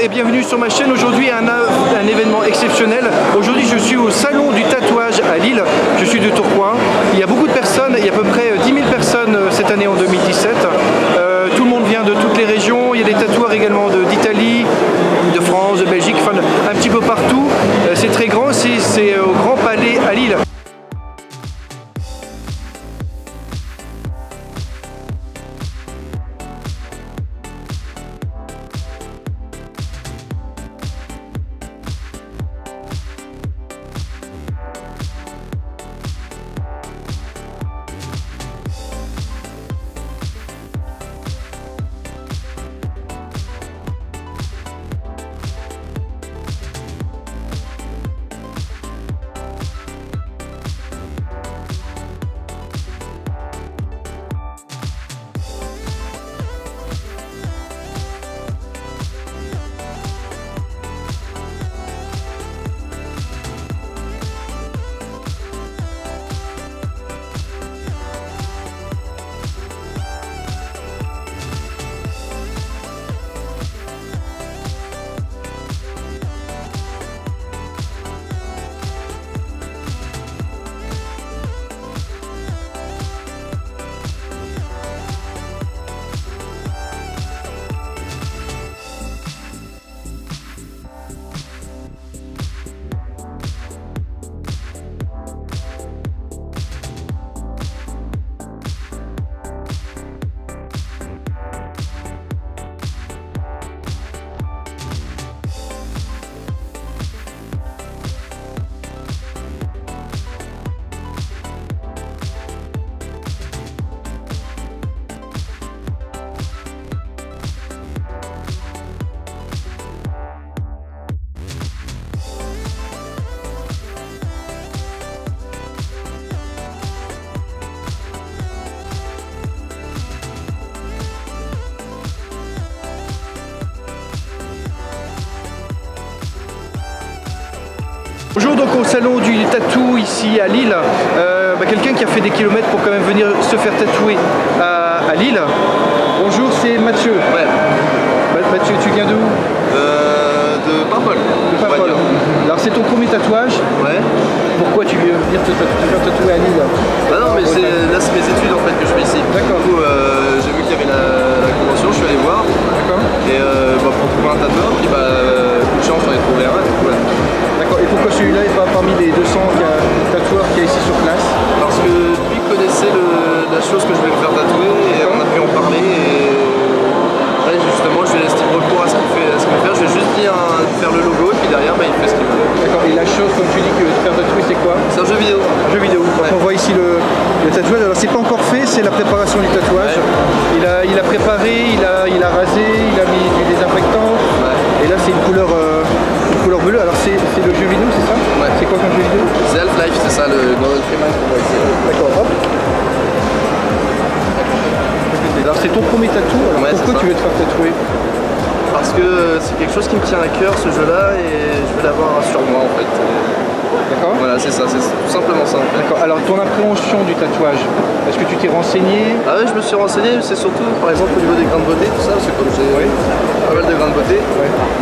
et bienvenue sur ma chaîne. Aujourd'hui un événement exceptionnel. Aujourd'hui je suis au salon du tatouage à Lille. Je suis de Tourcoing. Il y a beaucoup de personnes, il y a à peu près 10 000 personnes cette année en 2017. Tout le monde vient de toutes les régions. Il y a des tatoueurs également d'Italie, de France, de Belgique, enfin un petit peu partout. C'est très grand, c'est au Grand Palais à Lille. Bonjour, donc au salon du tatou ici à Lille, quelqu'un qui a fait des kilomètres pour quand même venir se faire tatouer à Lille. Bonjour, c'est Mathieu. Ouais. Mathieu, tu viens d'où? De Paimpol. De Paimpol. Alors c'est ton premier tatouage. Ouais. Pourquoi tu veux venir te faire tatouer à Lille? Bah non, mais là c'est mes études en fait que je fais ici. D'accord. Du coup j'ai vu qu'il y avait la convention, je suis allé voir. D'accord. Et pour trouver un tatoueur, puis coup de chance j'en ai trouvé un. Du coup, ouais. D'accord. Et pourquoi celui-là est pas parmi les 200 tatoueurs qu'il y a ici sur place? Parce que lui connaissait la chose que je voulais me faire tatouer et on a pu en parler. Et là, justement, je lui laisse libre cours à ce qu'il fait. Je vais juste dire faire le logo et puis derrière il fait ce qu'il veut. D'accord. Et la chose, comme tu dis, que te faire tatouer, c'est quoi? C'est un jeu vidéo. Un jeu vidéo. Ouais. On voit ici le tatouage. Alors c'est pas encore fait, c'est la préparation du tatouage. Ouais. Il a préparé, il a rasé, il a mis du désinfectant. Ouais. Et là c'est une couleur bleue. Alors c'est le jeu vidéo, c'est ça? Ouais. C'est quoi comme jeu vidéo? C'est Half-Life, c'est ça, le Gordon Freeman qu'on voit ici. D'accord, hop. Alors c'est ton premier tatou, alors ouais, pourquoi tu veux te faire tatouer? Parce que c'est quelque chose qui me tient à cœur, ce jeu-là, et je veux l'avoir sur moi en fait. D'accord. Voilà, c'est ça, c'est tout simplement ça en fait. D'accord, alors ton appréhension du tatouage, est-ce que tu t'es renseigné? Ah ouais, je me suis renseigné, c'est surtout par exemple au niveau des grains de beauté, tout ça, parce que comme j'ai pas mal de grains de beauté,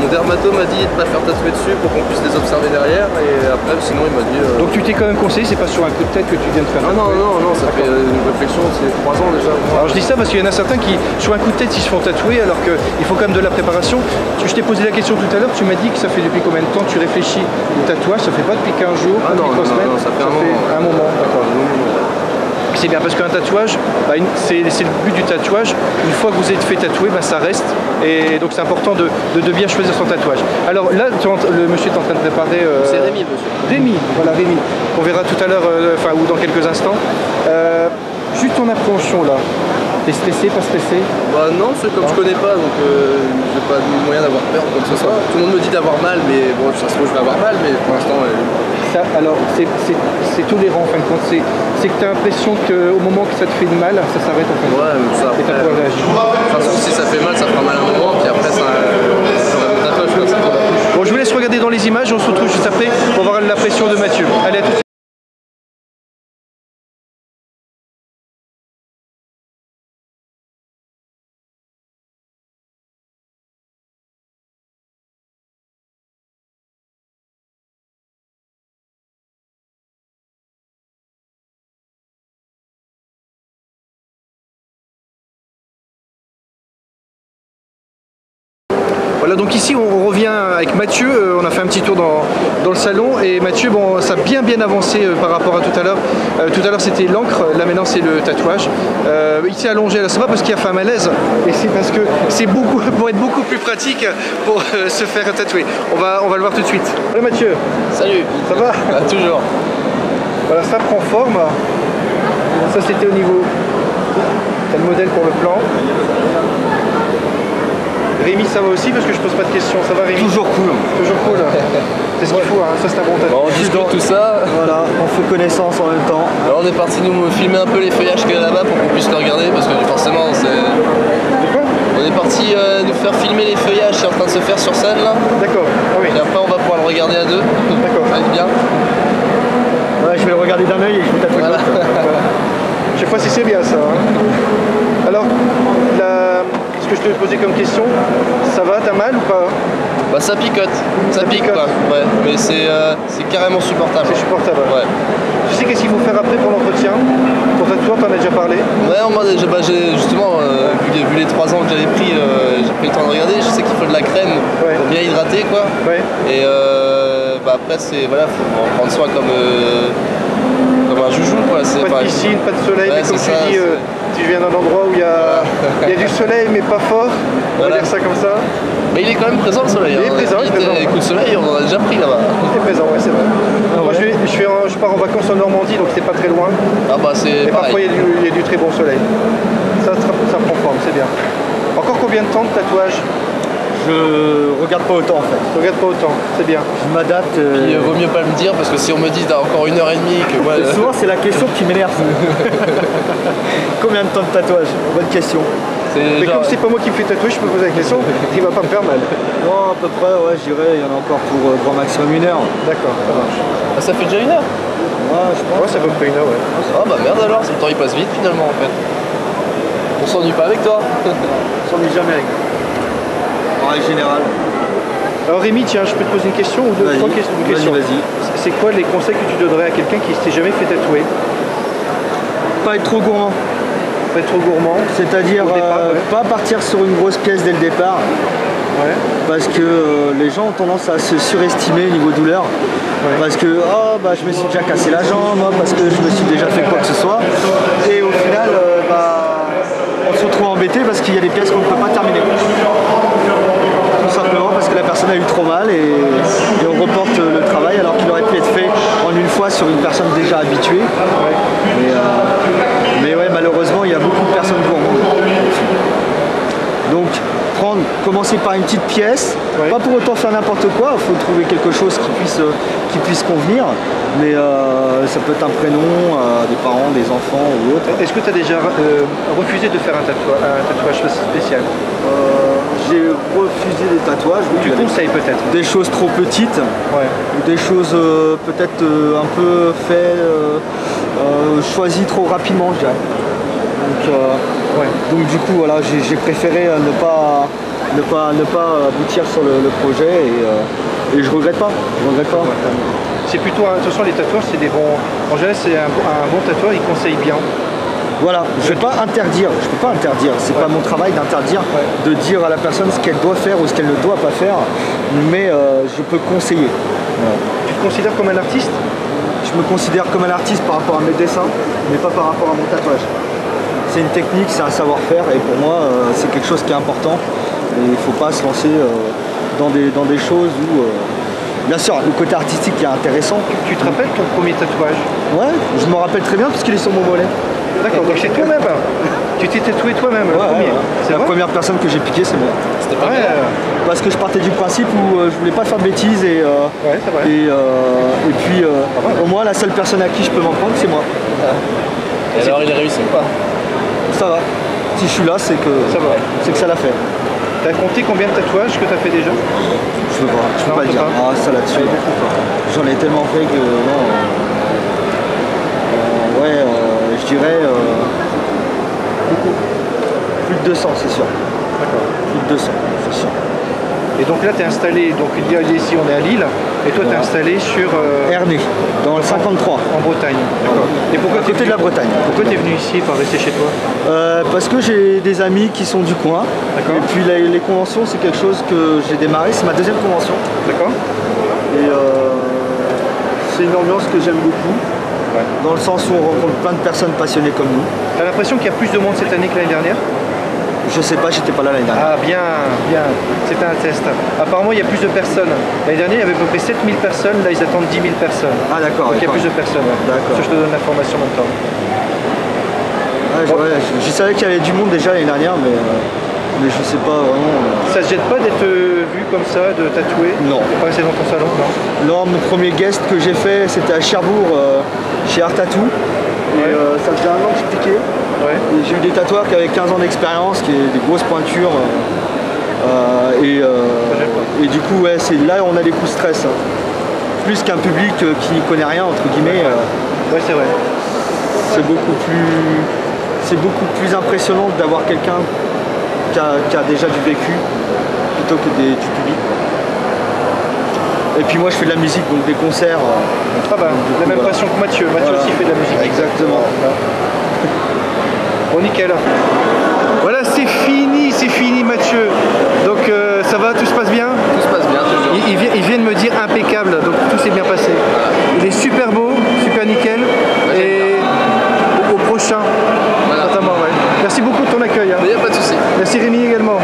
mon dermato m'a dit de pas faire tatouer dessus pour qu'on puisse les observer derrière, et après sinon il m'a dit... Donc tu t'es quand même conseillé, c'est pas sur un coup de tête que tu viens de faire tatouer? Non, ça fait une réflexion, c'est 3 ans déjà. Alors je dis ça parce qu'il y en a certains qui, sur un coup de tête, ils se font tatouer alors qu'il faut quand même de la préparation. Je t'ai posé la question tout à l'heure, tu m'as dit que ça fait depuis combien de temps tu réfléchis au tatouage? Ça fait pas depuis 15 jours, depuis 3 semaines? Non, ça fait un moment. D'accord. C'est bien parce qu'un tatouage, c'est le but du tatouage. Une fois que vous êtes fait tatouer, ça reste. Et donc c'est important de bien choisir son tatouage. Alors là, le monsieur est en train de préparer... C'est Rémi, monsieur. Rémi, voilà Rémi. On verra tout à l'heure, ou dans quelques instants. Juste ton appréhension là. T'es stressé, pas stressé? Bah non, c'est comme je connais pas, donc j'ai pas de moyen d'avoir peur ou quoi que ce soit. Tout le monde me dit d'avoir mal, mais bon, ça se trouve je vais avoir mal, mais pour l'instant... Alors c'est tolérant en fin de compte, c'est que tu as l'impression qu'au moment que ça te fait mal, ça s'arrête en fin de compte. Ouais, ça après... Et de toute façon, si ça fait mal, ça fera mal un moment, puis après ça... mon tatouage comme ça. Bon, je vous laisse regarder dans les images, on se retrouve juste après pour voir l'impression de Mathieu. Allez, à tout de suite. Voilà, donc ici on revient avec Mathieu, on a fait un petit tour dans le salon et Mathieu, bon, ça a bien avancé par rapport à tout à l'heure. Tout à l'heure c'était l'encre, là maintenant c'est le tatouage. Il s'est allongé, là c'est pas parce qu'il a fait un malaise, et c'est parce que c'est beaucoup pour être beaucoup plus pratique pour se faire tatouer. On va le voir tout de suite. Salut Mathieu. Salut. Ça va? Toujours. Voilà, ça prend forme. Ça c'était au niveau. T'as le modèle pour le plan. Rémi, ça va aussi parce que je pose pas de questions. Ça va Rémi? Toujours cool. Toujours cool. C'est ce qu'il faut, hein. Ça c'est un bon tatouage. Bon, on discute tout ça. Voilà, on fait connaissance en même temps. Alors on est parti nous filmer un peu les feuillages qu'il y a là-bas pour qu'on puisse le regarder parce que forcément c'est... De quoi? On est parti nous faire filmer les feuillages qui est en train de se faire sur scène là. D'accord. Ah oui. Et après on va pouvoir le regarder à deux. D'accord. Ça va être bien. Ouais, je vais le regarder d'un œil et je vais tatouer Voilà. Je sais pas si c'est bien ça. Hein. Alors, ce que je te posais comme question, ça va, t'as mal ou pas? Bah ça picote. Ça pique picote. quoi. Ouais. Mais c'est carrément supportable. C'est supportable. Ouais. Tu sais qu'est-ce qu'il faut faire après pour l'entretien? Pour tatoueur, t'en as déjà parlé? Ouais, moi j'ai justement, vu les 3 ans que j'avais pris, j'ai pris le temps de regarder, je sais qu'il faut de la crème pour bien hydrater quoi. Ouais. Et après c'est, voilà, faut en prendre soin comme un joujou quoi. Pas de piscine, pas de soleil, Ouais, mais comme tu ça, dis, tu viens d'un endroit où il y a du soleil mais pas fort, on va Voilà. dire ça comme ça. Mais il est quand même présent le soleil. Il est présent, il est présent. Les coups de soleil, on en a déjà pris là-bas. Il est présent, ouais, c'est vrai. Moi je pars en vacances en Normandie, donc c'est pas très loin. Ah bah c'est Et parfois pareil. il y a du très bon soleil. Ça prend forme, c'est bien. Encore combien de temps de tatouage? Je regarde pas autant en fait. Regarde pas autant, c'est bien. Je m'adapte. Puis, vaut mieux pas le dire parce que si on me dit t'as encore 1h30 que moi... Souvent c'est la question qui m'énerve. Combien de temps de tatouage? Bonne question. Mais comme c'est pas moi qui me fais tatouer, je peux poser la question, il va pas me faire mal. Non, à peu près, ouais, je dirais, il y en a encore pour grand maximum 1 heure. D'accord, ça marche. Ah, ça fait déjà 1 heure? Ouais, je pense. Ouais, c'est à peu près 1 heure, ouais. Ah bah merde alors, le temps il passe vite finalement en fait. On s'ennuie pas avec toi. On s'ennuie jamais avec. En règle générale. Alors Rémi, tiens, je peux te poser une question ou deux, Vas-y. trois questions. Vas-y. C'est quoi les conseils que tu donnerais à quelqu'un qui s'est jamais fait tatouer? Pas être trop gourmand. Pas être trop gourmand. C'est-à-dire Au départ, ouais. pas partir sur une grosse pièce dès le départ. Ouais. Parce que les gens ont tendance à se surestimer niveau douleur. Ouais. Parce que oh, bah, je me suis déjà cassé la jambe, oh, parce que je me suis déjà fait quoi que ce soit. Et au final, on se retrouve embêté parce qu'il y a des pièces qu'on ne peut pas terminer. Tout simplement parce que la personne a eu trop mal et on reporte le travail alors qu'il aurait pu être fait en une fois sur une personne déjà habituée. Mais ouais, malheureusement, il y a beaucoup de personnes gourmandes. Donc, commencer par une petite pièce, Ouais. pas pour autant faire n'importe quoi, il faut trouver quelque chose qui puisse convenir, mais ça peut être un prénom, des parents, des enfants ou autre. Est-ce que tu as déjà refusé de faire un tatouage spécial? J'ai refusé des tatouages, oui, Tu conseilles peut-être? des choses trop petites, Ouais. ou des choses peut-être un peu choisies trop rapidement, je dirais. Ouais. Donc du coup voilà, j'ai préféré ne pas aboutir sur le projet et je regrette pas. C'est plutôt, attention, les tatoueurs, c'est des bons. En général, c'est un bon tatoueur, il conseille bien. Voilà, je peux pas interdire, c'est pas mon travail d'interdire, de dire à la personne ce qu'elle doit faire ou ce qu'elle ne doit pas faire, mais je peux conseiller. Voilà. Tu te considères comme un artiste? Je me considère comme un artiste par rapport à mes dessins, mais pas par rapport à mon tatouage. C'est une technique, c'est un savoir-faire et pour moi c'est quelque chose qui est important et il ne faut pas se lancer dans des choses où bien sûr le côté artistique est intéressant. Tu te rappelles ton premier tatouage? Ouais, je me rappelle très bien puisqu'il est sur mon mollet. D'accord, donc c'est toi-même. Tu t'es tatoué toi-même, le premier. C'est La vrai? première personne que j'ai piqué c'est moi. C'était pas Ouais, bien. Parce que je partais du principe où je voulais pas faire de bêtises et c'est vrai. puis au moins la seule personne à qui je peux m'en prendre c'est moi. Et alors il a réussi ou pas? Ça va. Si je suis là c'est que Ça va. c'est que ça l'a fait. T'as compté combien de tatouages que t'as fait déjà? Je peux pas le dire. pas. Ah ça là-dessus. J'en ai tellement fait que non. Je dirais beaucoup. Plus de 200 c'est sûr. D'accord. Plus de 200, c'est sûr. Et donc là, tu es installé, donc ici on est à Lille, et toi tu es installé sur... Ernée, dans le 53. En Bretagne. D'accord. Et pourquoi À côté de la Bretagne. Pourquoi tu es venu ici, pas rester chez toi? Parce que j'ai des amis qui sont du coin. D'accord. Et puis les conventions, c'est quelque chose que j'ai démarré, c'est ma deuxième convention. D'accord. Et c'est une ambiance que j'aime beaucoup, dans le sens où on rencontre plein de personnes passionnées comme nous. Tu as l'impression qu'il y a plus de monde cette année que l'année dernière? Je sais pas, j'étais pas là l'année dernière. Ah bien, bien, c'était un test. Apparemment il y a plus de personnes. L'année dernière il y avait à peu près 7000 personnes, là ils attendent 10 000 personnes. Ah d'accord. Donc il y a plus de personnes. D'accord. Ça, je te donne l'information en même temps. Je savais qu'il y avait du monde déjà l'année dernière, mais je sais pas vraiment. Ça te gêne pas d'être vu comme ça, de tatouer? Non. De pas rester dans ton salon? Non. Non, mon premier guest que j'ai fait, c'était à Cherbourg, chez Art Tattoo. Et ça faisait un an que je piquais. Ouais. Et j'ai eu des tatoueurs qui avaient 15 ans d'expérience, qui avaient des grosses pointures. Et du coup, ouais, là on a des coups de stress. Hein. Plus qu'un public qui n'y connaît rien, entre guillemets. Ouais, c'est vrai. C'est beaucoup plus impressionnant d'avoir quelqu'un qui a déjà du vécu plutôt que du public. Et puis moi je fais de la musique, donc des concerts. Ah bah, la même passion que Mathieu. Mathieu aussi fait de la musique. Exactement. Bon, nickel. Voilà, c'est fini Mathieu. Donc ça va, tout se passe bien? Tout se passe bien, toujours. Il vient de me dire impeccable, donc tout s'est bien passé. Il est super beau, super nickel. Et au prochain. Voilà. Notamment, ouais. Merci beaucoup de ton accueil. Hein. Mais y a pas de souci. Merci Rémi également.